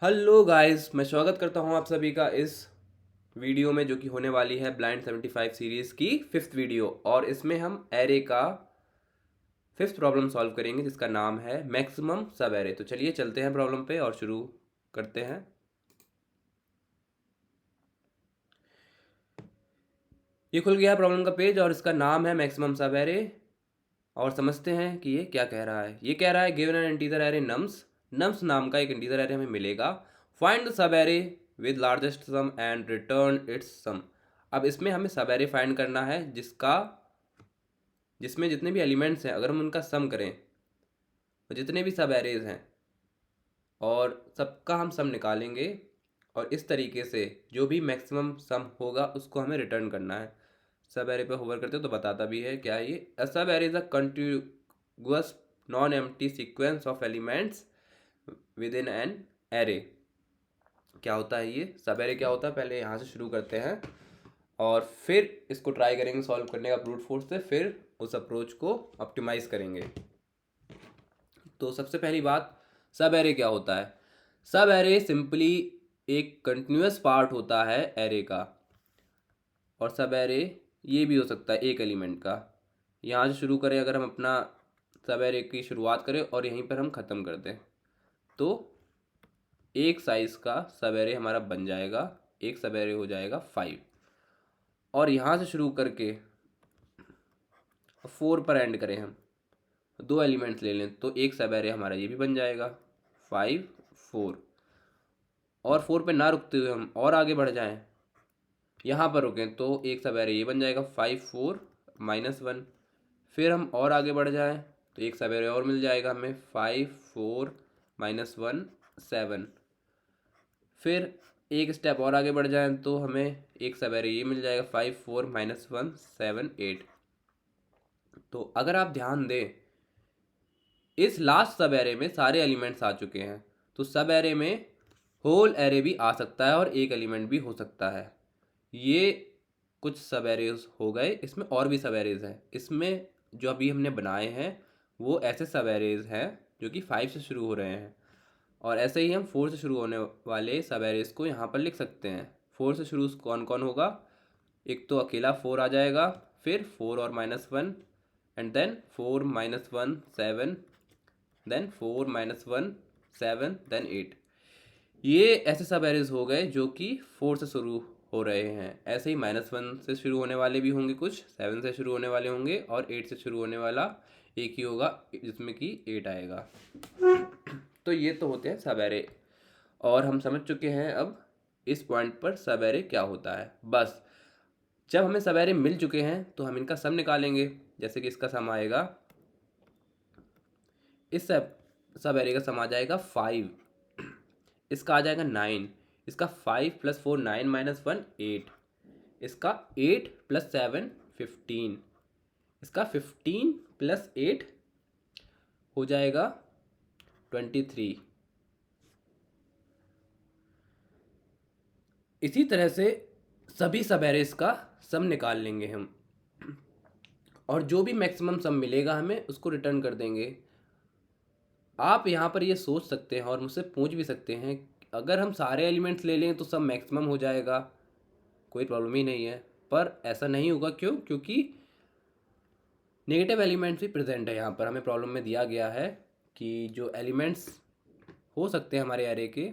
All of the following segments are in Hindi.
हेलो गाइस, मैं स्वागत करता हूं आप सभी का इस वीडियो में जो कि होने वाली है ब्लाइंड 75 सीरीज़ की फिफ्थ वीडियो। और इसमें हम एरे का फिफ्थ प्रॉब्लम सॉल्व करेंगे जिसका नाम है मैक्सिमम सब एरे। तो चलिए चलते हैं प्रॉब्लम पे और शुरू करते हैं। ये खुल गया प्रॉब्लम का पेज और इसका नाम है मैक्सिमम सब एरे। और समझते हैं कि ये क्या कह रहा है। ये कह रहा है given an integer array nums नाम का एक इंटीजर एरे हमें मिलेगा। Find the sub array with largest sum and return its sum. अब इसमें हमें सब एरे फाइंड करना है जिसमें जितने भी एलिमेंट्स हैं अगर हम उनका सम करें तो जितने भी सब एरेज हैं और सबका हम सम निकालेंगे और इस तरीके से जो भी मैक्सिमम सम होगा उसको हमें रिटर्न करना है। सब एरे पे होवर करते हो तो बताता भी है क्या है ये। अ सब array is a continuous non empty sequence of elements with in an array. क्या होता है ये सब एरे, क्या होता है, पहले यहाँ से शुरू करते हैं और फिर इसको ट्राई करेंगे सॉल्व करने का ब्रूट फोर्स से, फिर उस अप्रोच को ऑप्टिमाइज करेंगे। तो सबसे पहली बात, सब एरे क्या होता है। सब एरे सिंपली एक कंटिन्यूअस पार्ट होता है एरे का। और सब एरे ये भी हो सकता है एक एलिमेंट का। यहाँ से शुरू करें अगर हम अपना सब एरे की शुरुआत करें और यहीं पर हम ख़त्म कर दें तो एक साइज़ का सब एरे हमारा बन जाएगा। एक सब एरे हो जाएगा 5। और यहाँ से शुरू करके 4 पर एंड करें हम, दो एलिमेंट्स ले लें तो एक सब एरे हमारा ये भी बन जाएगा 5 4। और 4 पे ना रुकते हुए हम और आगे बढ़ जाएं, यहाँ पर रुकें तो एक सब एरे ये बन जाएगा 5 4 -1। फिर हम और आगे बढ़ जाएं तो एक सब एरे और मिल जाएगा हमें 5 4 -1 7। फिर एक स्टेप और आगे बढ़ जाएं तो हमें एक सब एरे ये मिल जाएगा 5 4 -1 7 8। तो अगर आप ध्यान दें इस लास्ट सब एरे में सारे एलिमेंट्स आ चुके हैं। तो सब एरे में होल एरे भी आ सकता है और एक एलिमेंट भी हो सकता है। ये कुछ सब एरेज हो गए, इसमें और भी सब एरेज हैं। इसमें जो अभी हमने बनाए हैं वो ऐसे सब एरेज हैं जो कि 5 से शुरू हो रहे हैं। और ऐसे ही हम 4 से शुरू होने वाले सब एरेज को यहाँ पर लिख सकते हैं। 4 से शुरू कौन कौन होगा, एक तो अकेला 4 आ जाएगा, फिर 4 और -1 एंड देन 4 -1 7, देन 4 -1 7, देन 8। ये ऐसे सब एरेज हो गए जो कि 4 से शुरू हो रहे हैं। ऐसे ही -1 से शुरू होने वाले भी होंगे, कुछ 7 से शुरू होने वाले होंगे और 8 से शुरू होने वाला एक ही होगा जिसमें कि 8 आएगा। तो ये तो होते हैं सब एरे। और हम समझ चुके हैं अब इस पॉइंट पर सब एरे क्या होता है। बस जब हमें सब एरे मिल चुके हैं तो हम इनका सम निकालेंगे। जैसे कि इसका सम आएगा, इस सब एरे का सम आ जाएगा 5, इसका आ जाएगा 9, इसका 5 + 4 9 -1 8, इसका 8 + 7 15, इसका 15 + 8 हो जाएगा 23। इसी तरह से सभी सब एरेज का सम निकाल लेंगे हम और जो भी मैक्सिमम सम मिलेगा हमें उसको रिटर्न कर देंगे। आप यहाँ पर ये सोच सकते हैं और मुझसे पूछ भी सकते हैं, अगर हम सारे एलिमेंट्स ले लें तो सब मैक्सिमम हो जाएगा, कोई प्रॉब्लम ही नहीं है। पर ऐसा नहीं होगा, क्यों? क्योंकि नेगेटिव एलिमेंट्स भी प्रेजेंट है। यहाँ पर हमें प्रॉब्लम में दिया गया है कि जो एलिमेंट्स हो सकते हैं हमारे एरे के,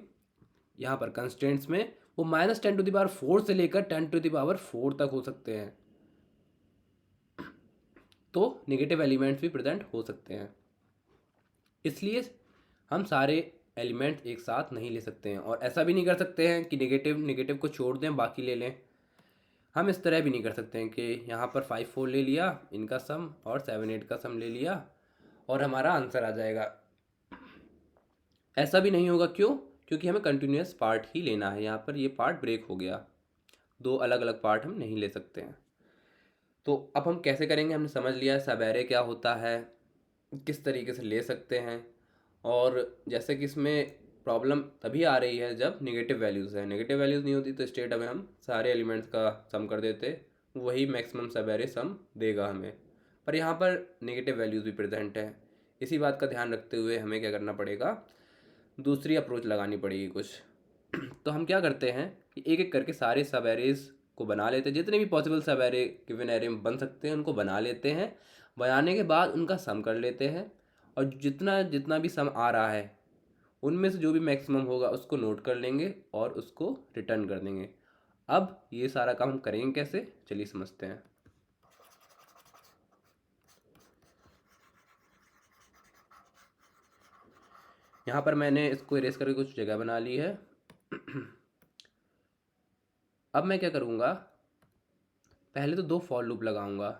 यहाँ पर कंस्टेंट्स में, वो -10⁴ से लेकर 10⁴ तक हो सकते हैं। तो नेगेटिव एलिमेंट्स भी प्रेजेंट हो सकते हैं, इसलिए हम सारे एलिमेंट एक साथ नहीं ले सकते हैं। और ऐसा भी नहीं कर सकते हैं कि नेगेटिव नेगेटिव को छोड़ दें बाकी ले लें। हम इस तरह भी नहीं कर सकते हैं कि यहाँ पर 5 4 ले लिया इनका सम और 7 8 का सम ले लिया और हमारा आंसर आ जाएगा। ऐसा भी नहीं होगा, क्यों? क्योंकि हमें कंटिन्यूस पार्ट ही लेना है। यहाँ पर ये पार्ट ब्रेक हो गया, दो अलग अलग पार्ट हम नहीं ले सकते हैं। तो अब हम कैसे करेंगे, हमने समझ लिया सब एरे क्या होता है, किस तरीके से ले सकते हैं। और जैसे कि इसमें प्रॉब्लम तभी आ रही है जब नेगेटिव वैल्यूज़ है। नेगेटिव वैल्यूज़ नहीं होती तो स्टेट में हम सारे एलिमेंट्स का सम कर देते, वही मैक्सिमम सब एरे सम देगा हमें। पर यहाँ पर नेगेटिव वैल्यूज़ भी प्रेजेंट है। इसी बात का ध्यान रखते हुए हमें क्या करना पड़ेगा, दूसरी अप्रोच लगानी पड़ेगी कुछ। तो हम क्या करते हैं कि एक एक करके सारे सब एरेज को बना लेते हैं, जितने भी पॉसिबल सब एरे गिवन एरे में बन सकते हैं उनको बना लेते हैं। बनाने के बाद उनका सम कर लेते हैं, और जितना जितना भी सम आ रहा है उनमें से जो भी मैक्सिमम होगा उसको नोट कर लेंगे और उसको रिटर्न कर देंगे। अब ये सारा काम हम करेंगे कैसे, चलिए समझते हैं। यहाँ पर मैंने इसको इरेज करके कुछ जगह बना ली है। अब मैं क्या करूँगा, पहले तो 2 फॉर लूप लगाऊंगा।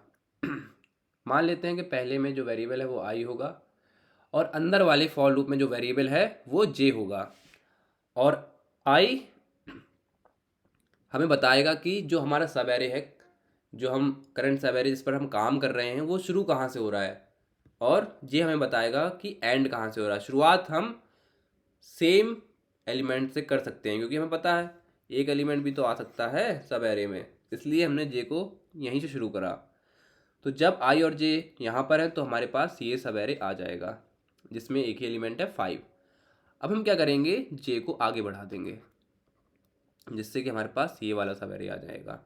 मान लेते हैं कि पहले में जो वेरिएबल है वो आई होगा, और अंदर वाले फॉर लूप में जो वेरिएबल है वो जे होगा। और आई हमें बताएगा कि जो हमारा सब एरे है, जो हम करंट सब एरे जिस पर हम काम कर रहे हैं, वो शुरू कहाँ से हो रहा है, और जे हमें बताएगा कि एंड कहाँ से हो रहा है। शुरुआत हम सेम एलिमेंट से कर सकते हैं, क्योंकि हमें पता है एक एलिमेंट भी तो आ सकता है सब एरे में, इसलिए हमने जे को यहीं से शुरू करा। तो जब आई और जे यहाँ पर है तो हमारे पास ये सब एरे आ जाएगा, जिसमें एक ही एलिमेंट है 5। अब हम क्या करेंगे, जे को आगे बढ़ा देंगे, जिससे कि हमारे पास ये वाला सब एरे आ जाएगा।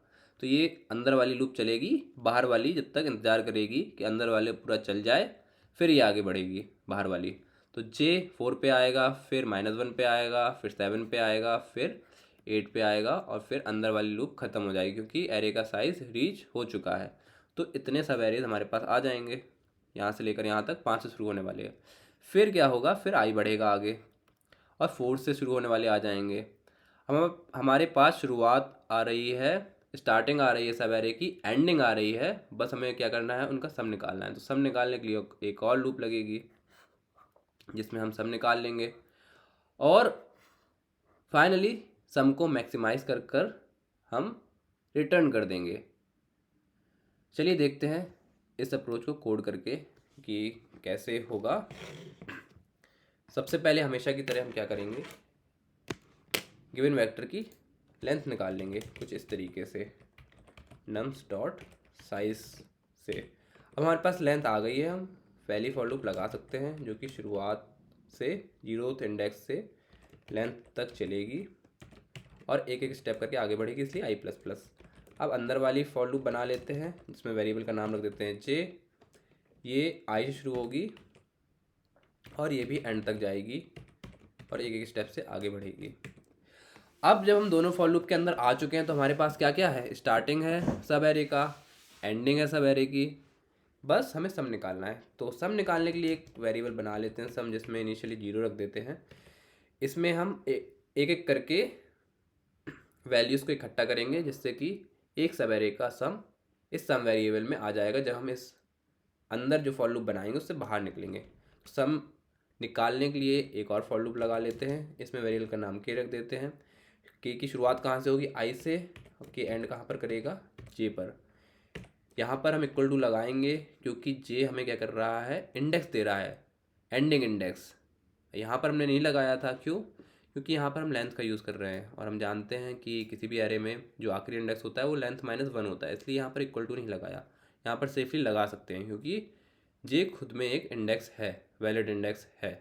तो ये अंदर वाली लूप चलेगी, बाहर वाली जब तक इंतज़ार करेगी कि अंदर वाले पूरा चल जाए, फिर ये आगे बढ़ेगी बाहर वाली। तो जे 4 पे आएगा, फिर -1 पे आएगा, फिर 7 पे आएगा, फिर 8 पे आएगा, और फिर अंदर वाली लूप ख़त्म हो जाएगी, क्योंकि एरे का साइज़ रीच हो चुका है। तो इतने सब एरेज हमारे पास आ जाएंगे, यहाँ से लेकर यहाँ तक 5 से शुरू होने वाले हैं। फिर क्या होगा, फिर आई बढ़ेगा आगे, और 4 से शुरू होने वाले आ जाएंगे। हमारे पास शुरुआत आ रही है, स्टार्टिंग आ रही है सब एरे की, एंडिंग आ रही है, बस हमें क्या करना है, उनका सम निकालना है। तो सम निकालने के लिए एक और लूप लगेगी, जिसमें हम सम निकाल लेंगे, और फाइनली सम को मैक्सिमाइज कर कर हम रिटर्न कर देंगे। चलिए देखते हैं इस अप्रोच को कोड करके कि कैसे होगा। सबसे पहले हमेशा की तरह हम क्या करेंगे, गिवन वेक्टर की लेंथ निकाल लेंगे कुछ इस तरीके से, नम्स डॉट साइज से। अब हमारे पास लेंथ आ गई है, हम पहली फॉर लूप लगा सकते हैं, जो कि शुरुआत से 0th इंडेक्स से लेंथ तक चलेगी, और एक एक स्टेप करके आगे बढ़ेगी, इसलिए आई प्लस प्लस। अब अंदर वाली फॉर लूप बना लेते हैं, जिसमें वेरिएबल का नाम रख देते हैं जे। ये आई से शुरू होगी और ये भी एंड तक जाएगी, और एक एक स्टेप से आगे बढ़ेगी। अब जब हम दोनों फॉर लूप के अंदर आ चुके हैं तो हमारे पास क्या क्या है, स्टार्टिंग है सब एरे का, एंडिंग है सब एरे की, बस हमें सम निकालना है। तो सम निकालने के लिए एक वेरिएबल बना लेते हैं सम, जिसमें इनिशियली 0 रख देते हैं। इसमें हम एक एक करके वैल्यूज़ को इकट्ठा करेंगे, जिससे कि एक सब एरे का सम इस सम वेरिएबल में आ जाएगा जब हम इस अंदर जो फॉर लूप बनाएंगे उससे बाहर निकलेंगे। सम निकालने के लिए एक और फॉर लूप लगा लेते हैं, इसमें वेरिएबल का नाम के रख देते हैं। के की शुरुआत कहाँ से होगी, आई से, के एंड कहाँ पर करेगा, जे पर। यहाँ पर हम इक्वल टू लगाएंगे, क्योंकि जे हमें क्या कर रहा है, इंडेक्स दे रहा है, एंडिंग इंडेक्स। यहाँ पर हमने नहीं लगाया था, क्यों, क्योंकि यहाँ पर हम लेंथ का यूज़ कर रहे हैं, और हम जानते हैं कि किसी भी एरे में जो आखिरी इंडेक्स होता है वो लेंथ -1 होता है, इसलिए यहाँ पर इक्वल टू नहीं लगाया। यहाँ पर सेफली लगा सकते हैं, क्योंकि जे खुद में एक इंडेक्स है, वैलिड इंडेक्स है।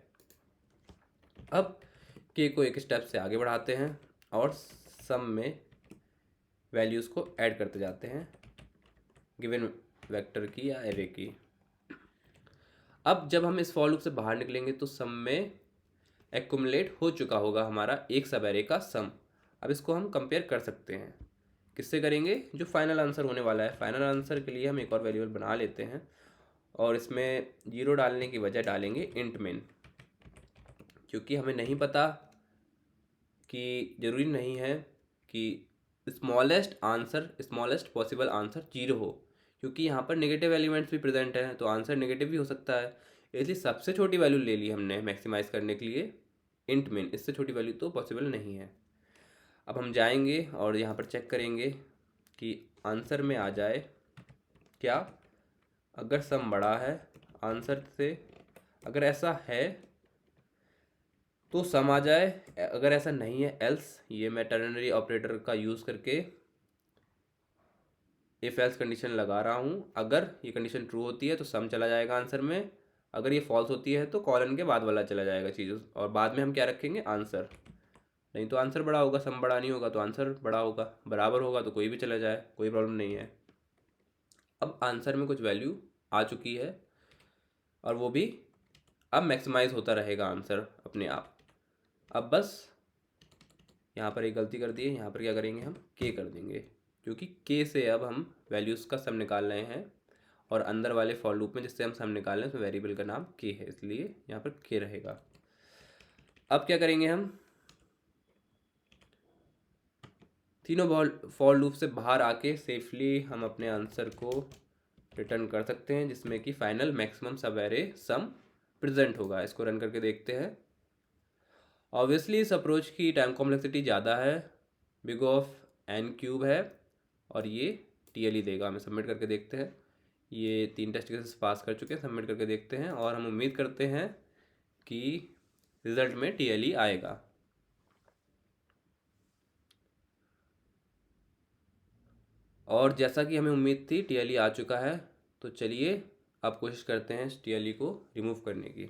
अब के को एक स्टेप से आगे बढ़ाते हैं, और सम में वैल्यूज़ को ऐड करते जाते हैं गिवन वेक्टर की या एरे की। अब जब हम इस फॉर लूप से बाहर निकलेंगे तो सम में एक्युमुलेट हो चुका होगा हमारा एक सब एरे का सम। अब इसको हम कंपेयर कर सकते हैं, किससे करेंगे, जो फाइनल आंसर होने वाला है। फाइनल आंसर के लिए हम एक और वेरिएबल बना लेते हैं, और इसमें 0 डालने की वजह डालेंगे इंट मिन, क्योंकि हमें नहीं पता कि ज़रूरी नहीं है कि स्मॉलेस्ट पॉसिबल आंसर 0 हो, क्योंकि यहाँ पर नेगेटिव एलिमेंट्स भी प्रेजेंट हैं, तो आंसर नेगेटिव भी हो सकता है। इसलिए सबसे छोटी वैल्यू ले ली हमने मैक्सिमाइज़ करने के लिए, इंट मिन। इससे छोटी वैल्यू तो पॉसिबल नहीं है। अब हम जाएंगे और यहाँ पर चेक करेंगे कि आंसर में आ जाए क्या, अगर सम बड़ा है आंसर से, अगर ऐसा है तो सम आ जाए, अगर ऐसा नहीं है एल्स। ये मैं टर्नरी ऑपरेटर का यूज़ करके इफ एल्स कंडीशन लगा रहा हूँ। अगर ये कंडीशन ट्रू होती है तो सम चला जाएगा आंसर में, अगर ये फॉल्स होती है तो कॉलन के बाद वाला चला जाएगा चीज़, और बाद में हम क्या रखेंगे, आंसर। नहीं तो आंसर बड़ा होगा, सम बड़ा नहीं होगा तो आंसर बड़ा होगा, बराबर होगा तो कोई भी चला जाए, कोई प्रॉब्लम नहीं है। अब आंसर में कुछ वैल्यू आ चुकी है और वो भी अब मैक्सिमाइज होता रहेगा आंसर अपने आप। अब बस यहाँ पर एक गलती कर दी है, यहाँ पर क्या करेंगे हम के कर देंगे, क्योंकि के से अब हम वैल्यूज़ का सम निकाल रहे हैं और अंदर वाले फॉर लूप में जिससे हम सम निकाल रहे हैं उसमें वेरिएबल का नाम के है, इसलिए यहाँ पर के रहेगा। अब क्या करेंगे, हम तीनों फॉर लूप से बाहर आके सेफली हम अपने आंसर को रिटर्न कर सकते हैं, जिसमें कि फाइनल मैक्सिमम सब एरे सम प्रेजेंट होगा। इसको रन करके देखते हैं। ऑब्वियसली इस अप्रोच की टाइम कॉम्प्लेक्सिटी ज़्यादा है, बिग ऑफ एन क्यूब है, और ये टीएलई देगा। हमें सबमिट करके देखते हैं। ये 3 टेस्ट केसेस पास कर चुके हैं, सबमिट करके देखते हैं और हम उम्मीद करते हैं कि रिज़ल्ट में टीएलई आएगा। और जैसा कि हमें उम्मीद थी टीएलई आ चुका है, तो चलिए अब कोशिश करते हैं इस टीएलई को रिमूव करने की।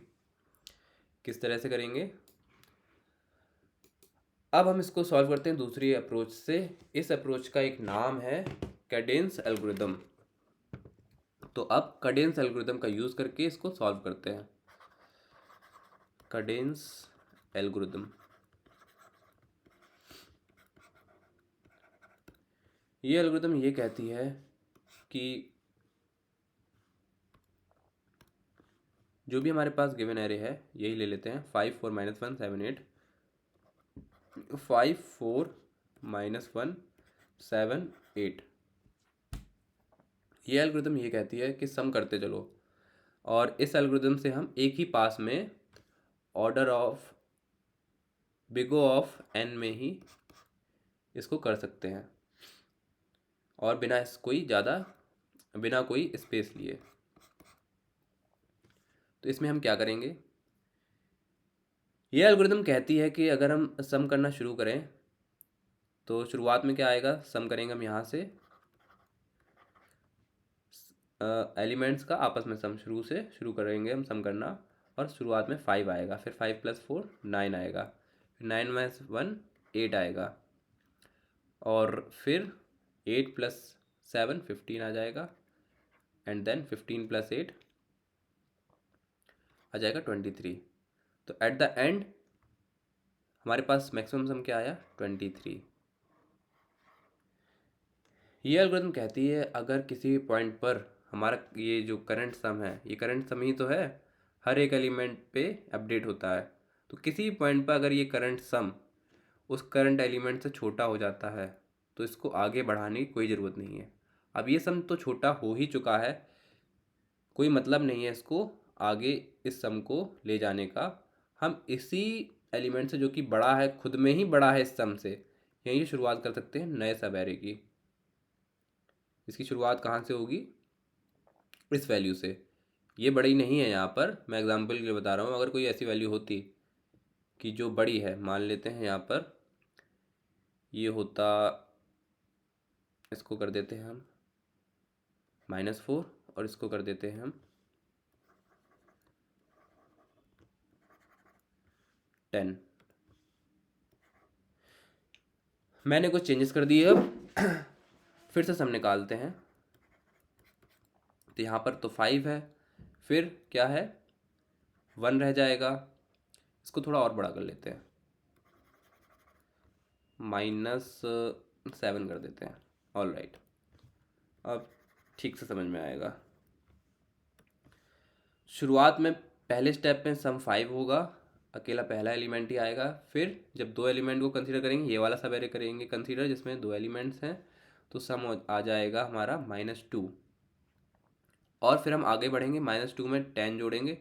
किस तरह से करेंगे, अब हम इसको सॉल्व करते हैं दूसरी अप्रोच से। इस अप्रोच का एक नाम है कैडेंस एल्गोरिदम। तो अब कैडेंस एल्गोरिदम का यूज़ करके इसको सॉल्व करते हैं। कैडेंस एल्गोरिदम, ये एल्गोरिदम ये कहती है कि जो भी हमारे पास गिवन एरे है, यही ले लेते हैं 5 4 -1 7 8, 5 4 -1 7 8। ये एल्गोरिदम ये कहती है कि सम करते चलो, और इस एल्गोरिदम से हम एक ही पास में order of big O of n में ही इसको कर सकते हैं, और बिना कोई स्पेस लिए। तो इसमें हम क्या करेंगे, ये एल्गोरिदम कहती है कि अगर हम सम करना शुरू करें तो शुरुआत में क्या आएगा, सम करेंगे हम यहाँ से एलिमेंट्स का आपस में सम शुरू करेंगे हम सम करना, और शुरुआत में 5 आएगा, फिर 5 + 4 9 आएगा, फिर 9 - 1 8 आएगा, और फिर 8 + 7 15 आ जाएगा, एंड देन 15 + 8 आ जाएगा 23। तो एट द एंड हमारे पास मैक्सिमम सम क्या आया, 23। ये एल्गोरिथम कहती है अगर किसी पॉइंट पर हमारा ये जो करंट सम है, ये करंट सम ही तो है, हर एक एलिमेंट पे अपडेट होता है, तो किसी पॉइंट पर अगर ये करंट सम उस करंट एलिमेंट से छोटा हो जाता है तो इसको आगे बढ़ाने की कोई ज़रूरत नहीं है। अब ये सम तो छोटा हो ही चुका है, कोई मतलब नहीं है इसको आगे इस सम को ले जाने का। हम इसी एलिमेंट से जो कि बड़ा है, खुद में ही बड़ा है इस सम से, यहीं शुरुआत कर सकते हैं नए सब एरे की। इसकी शुरुआत कहाँ से होगी, इस वैल्यू से। ये बड़ी नहीं है, यहाँ पर मैं एग्जांपल के लिए बता रहा हूँ। अगर कोई ऐसी वैल्यू होती कि जो बड़ी है, मान लेते हैं यहाँ पर ये होता, इसको कर देते हैं हम -4 और इसको कर देते हैं हम 10। मैंने कुछ चेंजेस कर दिए। अब फिर से सम निकालते हैं। तो यहाँ पर तो 5 है, फिर क्या है 1 रह जाएगा, इसको थोड़ा और बड़ा कर लेते हैं, -7 कर देते हैं। ऑल राइट, अब ठीक से समझ में आएगा। शुरुआत में पहले स्टेप में सम 5 होगा, अकेला पहला एलिमेंट ही आएगा। फिर जब 2 एलिमेंट को कंसीडर करेंगे, ये वाला सब एरे करेंगे कंसीडर जिसमें 2 एलिमेंट्स हैं, तो सम आ जाएगा हमारा -2। और फिर हम आगे बढ़ेंगे, -2 में 10 जोड़ेंगे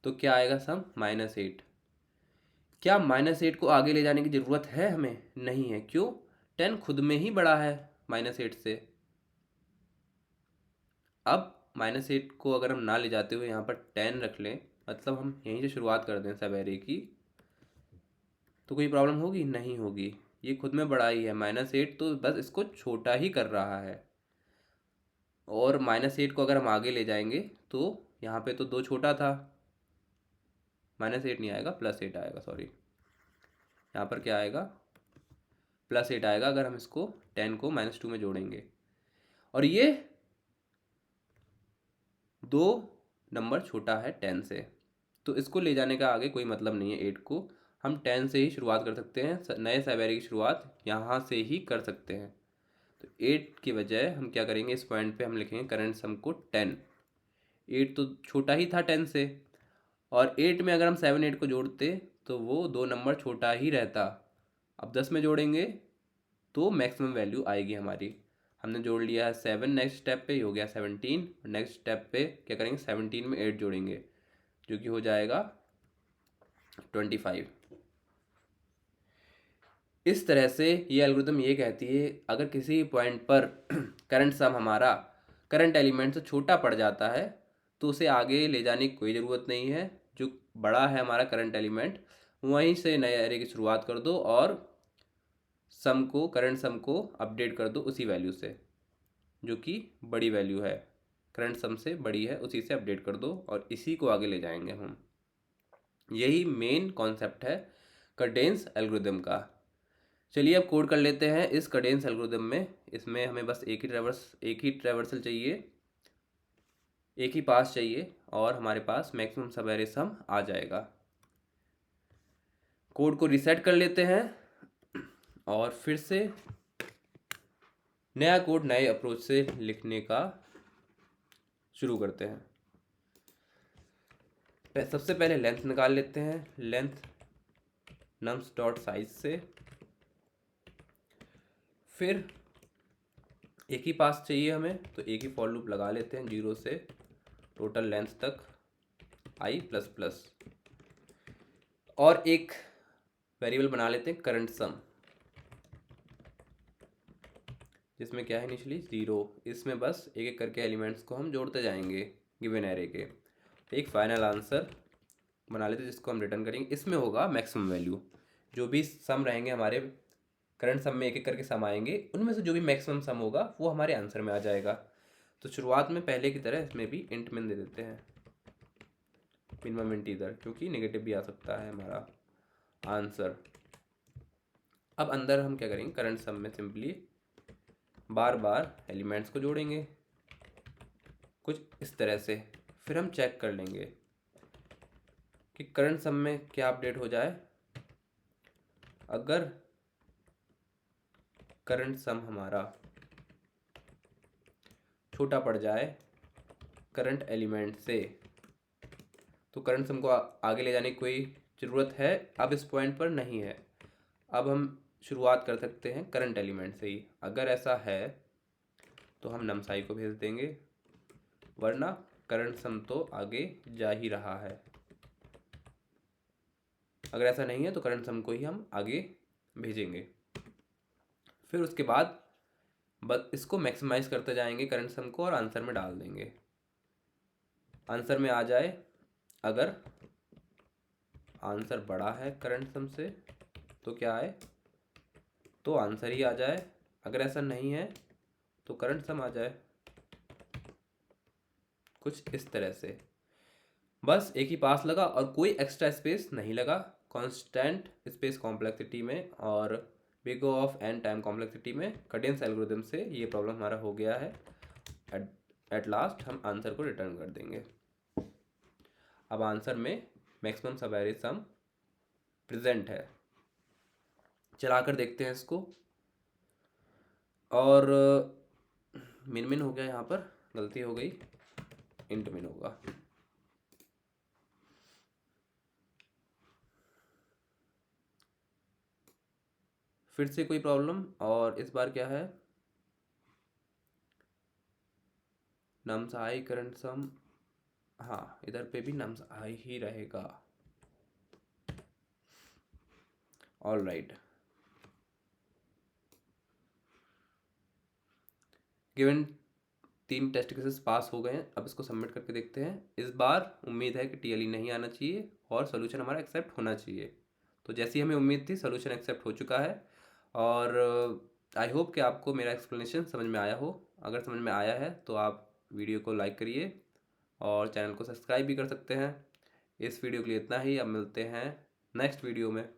तो क्या आएगा सम -8। क्या -8 को आगे ले जाने की ज़रूरत है हमें, नहीं है। क्यों, 10 खुद में ही बड़ा है -8 से। अब -8 को अगर हम ना ले जाते हुए यहाँ पर 10 रख लें, मतलब हम यहीं से शुरुआत कर दें सब एरे की, तो कोई प्रॉब्लम होगी, नहीं होगी। ये खुद में बड़ा ही है, -8 तो बस इसको छोटा ही कर रहा है। और -8 को अगर हम आगे ले जाएंगे तो यहाँ पे तो 2 छोटा था, -8 नहीं आएगा, +8 आएगा, सॉरी। यहाँ पर क्या आएगा, +8 आएगा अगर हम इसको 10 को -2 में जोड़ेंगे। और ये 2 नंबर छोटा है 10 से, तो इसको ले जाने का आगे कोई मतलब नहीं है। 8 को हम 10 से ही शुरुआत कर सकते हैं, नए साइबेरिया की शुरुआत यहाँ से ही कर सकते हैं। तो 8 की बजाय हम क्या करेंगे, इस पॉइंट पे हम लिखेंगे करंट सम को 10। 8 तो छोटा ही था 10 से, और 8 में अगर हम 7 8 को जोड़ते तो वो 2 नंबर छोटा ही रहता। अब 10 में जोड़ेंगे तो मैक्सिमम वैल्यू आएगी हमारी। हमने जोड़ लिया है 7, नेक्स्ट स्टेप पे हो गया 17, नेक्स्ट स्टेप पे क्या करेंगे, 17 में 8 जोड़ेंगे जो कि हो जाएगा 25। इस तरह से ये एल्गोरिथम ये कहती है अगर किसी पॉइंट पर करंट सम हमारा करंट एलिमेंट से छोटा पड़ जाता है तो उसे आगे ले जाने की कोई ज़रूरत नहीं है। जो बड़ा है हमारा करंट एलिमेंट, वहीं से नए एरे की शुरुआत कर दो और सम को, करंट सम को अपडेट कर दो उसी वैल्यू से जो कि बड़ी वैल्यू है, करंट सम से बड़ी है, उसी से अपडेट कर दो और इसी को आगे ले जाएंगे हम। यही मेन कॉन्सेप्ट है कैडेंस एल्गोरिथम का। चलिए अब कोड कर लेते हैं इस कैडेंस एल्गोरिथम में। इसमें हमें बस एक ही ट्रैवर्सल चाहिए, एक ही पास चाहिए और हमारे पास मैक्सिमम सब एरे सम आ जाएगा। कोड को रीसेट कर लेते हैं और फिर से नया कोड नए अप्रोच से लिखने का शुरू करते हैं। सबसे पहले लेंथ निकाल लेते हैं, लेंथ नम्स डॉट साइज से। फिर एक ही पास चाहिए हमें, तो एक ही फॉर लूप लगा लेते हैं 0 से टोटल लेंथ तक i प्लस प्लस, और एक वेरिएबल बना लेते हैं करंट सम, जिसमें क्या है इनिशियली 0। इसमें बस एक एक करके एलिमेंट्स को हम जोड़ते जाएंगे गिवन एरे के। एक फाइनल आंसर बना लेते हैं जिसको हम रिटर्न करेंगे। इसमें होगा मैक्सिमम वैल्यू, जो भी सम रहेंगे हमारे करंट सम में एक एक करके सम आएंगे, उनमें से जो भी मैक्सिमम सम होगा वो हमारे आंसर में आ जाएगा। तो शुरुआत में पहले की तरह इसमें भी इंट मिन दे देते हैं, मिनिमम इंट इधर, क्योंकि नेगेटिव भी आ सकता है हमारा आंसर। अब अंदर हम क्या करेंगे, करंट सम में सिंपली बार बार एलिमेंट्स को जोड़ेंगे कुछ इस तरह से। फिर हम चेक कर लेंगे कि करंट सम में क्या अपडेट हो जाए। अगर करंट सम हमारा छोटा पड़ जाए करंट एलिमेंट से, तो करंट सम को आगे ले जाने की कोई ज़रूरत है अब इस पॉइंट पर नहीं है। अब हम शुरुआत कर सकते हैं करंट एलिमेंट से ही। अगर ऐसा है तो हम नमसाई को भेज देंगे, वरना करंट सम तो आगे जा ही रहा है। अगर ऐसा नहीं है तो करंट सम को ही हम आगे भेजेंगे। फिर उसके बाद बस इसको मैक्सिमाइज करते जाएंगे करंट सम को और आंसर में डाल देंगे। आंसर में आ जाए, अगर आंसर बड़ा है करंट सम से तो क्या आए, तो आंसर ही आ जाए। अगर ऐसा नहीं है तो करंट सम आ जाए, कुछ इस तरह से। बस एक ही पास लगा और कोई एक्स्ट्रा स्पेस नहीं लगा। कांस्टेंट स्पेस कॉम्प्लेक्सिटी में और big O of n time complexity में कैडेंस एल्गोरिथम से ये प्रॉब्लम हमारा हो गया है। एट लास्ट हम आंसर को रिटर्न कर देंगे। अब आंसर में मैक्सिमम सब एरे सम प्रेजेंट है। चलाकर देखते हैं इसको, और मिन मिन हो गया, यहाँ पर गलती हो गई, इंट मिन होगा। फिर से कोई प्रॉब्लम, और इस बार क्या है, नम्स आई करंट सम, हाँ इधर पे भी नम्स आई ही रहेगा। All right, given 3 test cases pass हो गए हैं। अब इसको सबमिट करके देखते हैं। इस बार उम्मीद है कि TLE नहीं आना चाहिए और सोल्यूशन हमारा एक्सेप्ट होना चाहिए। तो जैसी हमें उम्मीद थी, सोल्यूशन एक्सेप्ट हो चुका है। और आई होप कि आपको मेरा एक्सप्लेनेशन समझ में आया हो। अगर समझ में आया है तो आप वीडियो को लाइक करिए और चैनल को सब्सक्राइब भी कर सकते हैं। इस वीडियो के लिए इतना ही। अब मिलते हैं नेक्स्ट वीडियो में।